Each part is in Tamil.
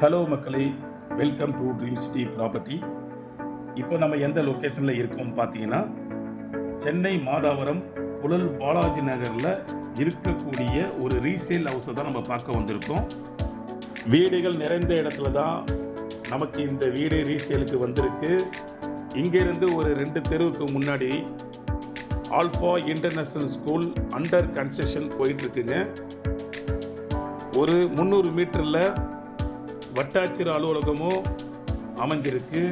ஹலோ மக்களே, welcome to dream city property. இப்போ நம்ம எந்த லொக்கேஷனில் இருக்கோம் பார்த்தீங்கன்னா, சென்னை மாதாவரம் புழல் பாலாஜி நகரில் இருக்கக்கூடிய ஒரு ரீசேல் ஹவுஸை தான் நம்ம பார்க்க வந்திருக்கோம். வீடுகள் நிறைந்த இடத்துல தான் நமக்கு இந்த வீடு ரீசேலுக்கு வந்திருக்கு. இங்கேருந்து ஒரு 2 தெருவுக்கு முன்னாடி alpha international school under construction போயிட்டுருக்குங்க. ஒரு 300 மீட்டரில் வட்டாட்சியர் அலுவலகமும் அமைஞ்சிருக்கு.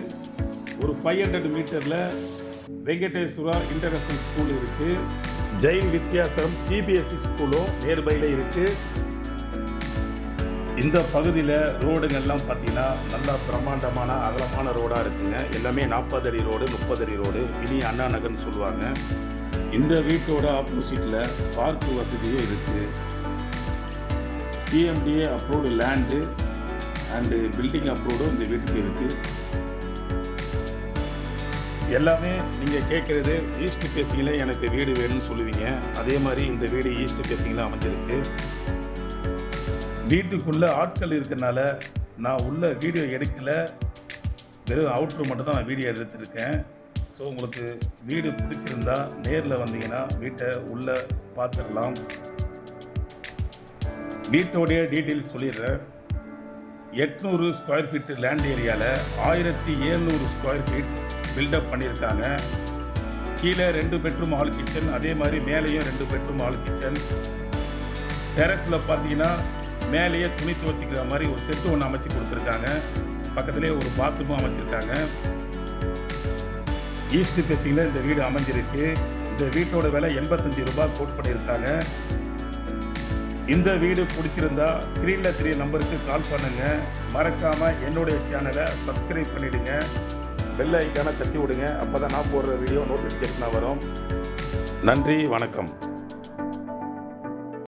ஒரு 500 மீட்டரில் வெங்கடேஸ்வரா இன்டர்நேஷ்னல் ஸ்கூல் இருக்குது. ஜெயின் வித்யாசரம் சிபிஎஸ்சி ஸ்கூலும் நியர்பையில் இருக்குது. இந்த பகுதியில் ரோடுங்கள்லாம் பார்த்தீங்கன்னா நல்லா பிரம்மாண்டமான அகலமான ரோடாக இருக்குங்க. எல்லாமே 40 அடி ரோடு, 30 அடி ரோடு, மினி அண்ணா நகர்னு சொல்லுவாங்க. இந்த வீட்டோட ஆப்போசிட்டில் பார்க் வசதியும் இருக்குது. CMDA approved land and building அப்ரூவ்டும் இந்த வீட்டுக்கு இருக்குது. எல்லாமே நீங்கள் கேட்குறது ஈஸ்ட் ஃபேஸிங்கில் எனக்கு வீடு வேணும்னு சொல்லுவீங்க. அதே மாதிரி இந்த வீடு ஈஸ்ட் ஃபேஸிங்கில் அமைஞ்சிருக்கு. வீட்டுக்குள்ளே ஆட்கள் இருக்கிறனால நான் உள்ள வீடியோ எடுக்கலை, வெறும் அவுட்ரு மட்டும் தான் நான் வீடியோ எடுத்துருக்கேன். ஸோ உங்களுக்கு வீடு பிடிச்சிருந்தா நேரில் வந்தீங்கன்னா வீட்டை உள்ளே பார்த்துடலாம். வீட்டோடைய டீட்டெயில்ஸ் சொல்லிடுறேன். 800 ஸ்கொயர் ஃபீட் லேண்ட் ஏரியாவில் 1700 ஸ்கொயர் ஃபீட் பில்டப் பண்ணியிருக்காங்க. கீழே 2 பெட்ரூம் ஹால் கிச்சன், அதே மாதிரி மேலேயும் 2 பெட்ரூம் ஹால் கிச்சன். டெரஸில் பார்த்தீங்கன்னா மேலேயே துணி துவச்சிக்கிற மாதிரி ஒரு செட்டு ஒன்று அமைச்சு கொடுத்துருக்காங்க. பக்கத்துலேயே ஒரு பாத்ரூமும் அமைச்சிருக்காங்க. ஈஸ்ட் ஃபேஸிங்கில் இந்த வீடு அமைஞ்சிருக்கு. இந்த வீட்டோட விலை 85 ரூபாய் கோட் பண்ணியிருக்காங்க. இந்த வீடு பிடிச்சிருந்தா ஸ்க்ரீனில் 3 நம்பருக்கு கால் பண்ணுங்கள். மறக்காமல் என்னுடைய சேனலை சப்ஸ்கிரைப் பண்ணிவிடுங்க. பெல் ஐக்கானை தட்டி விடுங்க. அப்போ தான் நான் போடுற வீடியோ நோட்டிஃபிகேஷனாக வரும். நன்றி, வணக்கம்.